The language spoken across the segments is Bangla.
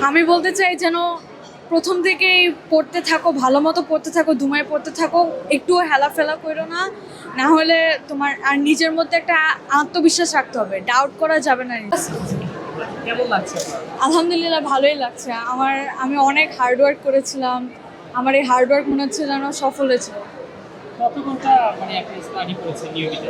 আমি বলতে চাই যেন প্রথম থেকেই পড়তে থাকো, ভালো মতো পড়তে থাকো, দুমায় পড়তে থাকো, একটুও হেলাফেলা করো না, না হলে তোমার আর নিজের মধ্যে একটা আত্মবিশ্বাস রাখতে হবে, ডাউট করা যাবে না। কেমন লাগছে? আলহামদুলিল্লাহ ভালোই লাগছে আমি অনেক হার্ডওয়ার্ক করেছিলাম, আমার এই হার্ডওয়ার্ক মনে হচ্ছে যেন সফল হয়েছিল। কত ঘন্টা মানে আপনি স্টাডি করেছেন নিয়মিত?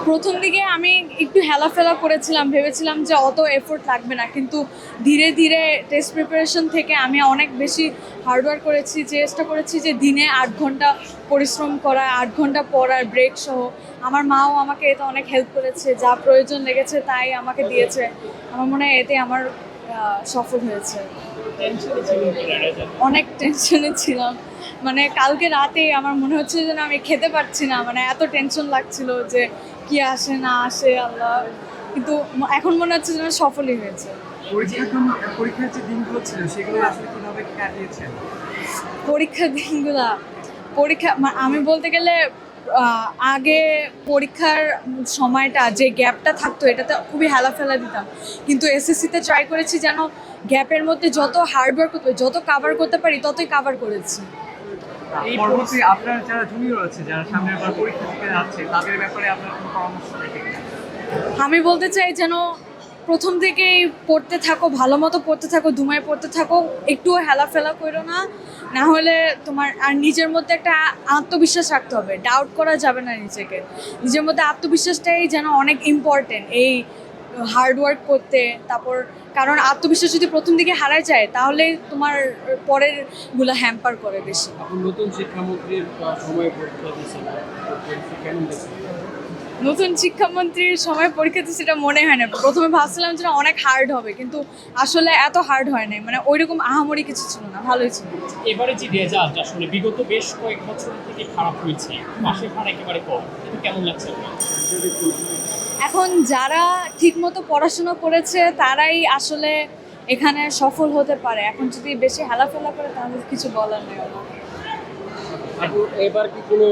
প্রথম দিকে আমি একটু হেলাফেলা করেছিলাম, ভেবেছিলাম যে অত এফোর্ট লাগবে না, কিন্তু ধীরে ধীরে টেস্ট প্রিপারেশন থেকে আমি অনেক বেশি হার্ডওয়ার্ক করেছি, চেষ্টা করেছি যে দিনে 8 ঘন্টা পরিশ্রম করা, 8 ঘন্টা পড়ার ব্রেক সহ। আমার মাও আমাকে এতে অনেক হেল্প করেছে, যা প্রয়োজন লেগেছে তাই আমাকে দিয়েছে। আমার মনে হয় এতে আমার সফল হয়েছে। টেনশনে ছিলেন কিনা রেজাল্ট? অনেক টেনশনে ছিলাম, মানে কালকে রাতে আমার মনে হচ্ছে যেন আমি খেতে পারছি না, মানে এত টেনশন লাগছিল যে কি আসে না আসে আল্লাহ, কিন্তু এখন মনে হচ্ছে যেন সফলই হয়েছে। পরীক্ষার যে দিনগুলো ছিল সেগুলো আসলে কিভাবে কাটিয়েছেন? পরীক্ষার দিনগুলা আমি বলতে গেলে আগে পরীক্ষার সময়টা যে গ্যাপটা থাকতো এটাতে খুবই হেলাফেলা দিতাম, কিন্তু এসএসসিতে ট্রাই করেছি যেন গ্যাপের মধ্যে যত হার্ডওয়ার্ক করতে পারি, যত কাভার করতে পারি ততই কাভার করেছি। এই পরবর্তী আপনার যারা জুনিয়র আছে, যারা সামনের বার পরীক্ষা দিতে যাচ্ছে, তাদের ব্যাপারে আপনার কোনো পরামর্শ থাকে কিনা? আমি বলতে চাই যেন প্রথম থেকেই পড়তে থাকো, ভালো মতো পড়তে থাকো, দুমায় পড়তে থাকো, একটুও হেলাফেলা করো না, না হলে তোমার আর নিজের মধ্যে একটা আত্মবিশ্বাস রাখতে হবে, ডাউট করা যাবে না নিজেকে। নিজের মধ্যে আত্মবিশ্বাসটাই যেন অনেক ইম্পর্টেন্ট এই হার্ডওয়ার্ক করতে। তারপর কারণ আত্মবিশ্বাস যদি প্রথম দিকে হারায় যায় তাহলে তোমার পরের গুলো হ্যাম্পার করে বেশি। এখন নতুন শিক্ষামন্ত্রীর সময় পরীক্ষা দিয়েছেন, কেমন দেখছেন? নতুন শিক্ষামন্ত্রীর সময় পরীক্ষা দিতে সেটা মনে হয় না, প্রথমে ভাবছিলাম যে অনেক হার্ড হবে, কিন্তু আসলে এত হার্ড হয় নাই, মানে ওইরকম আহামরি কিছু ছিল না, ভালোই ছিল। এবারে যে রেজাল্ট আসলে বিগত বেশ কয়েক বছর থেকে খারাপ হয়েছে, পাশের হার একেবারে কম, এটা কেমন লাগছে আপনার? এখন যারা ঠিকমতো পড়াশোনা করেছে তারাই আসলে এখানে সফল হতে পারে, এখন যদি বেশি হেলাফেলা করে তাহলে কিছু বলার নেই আমার। এবার কি কোনো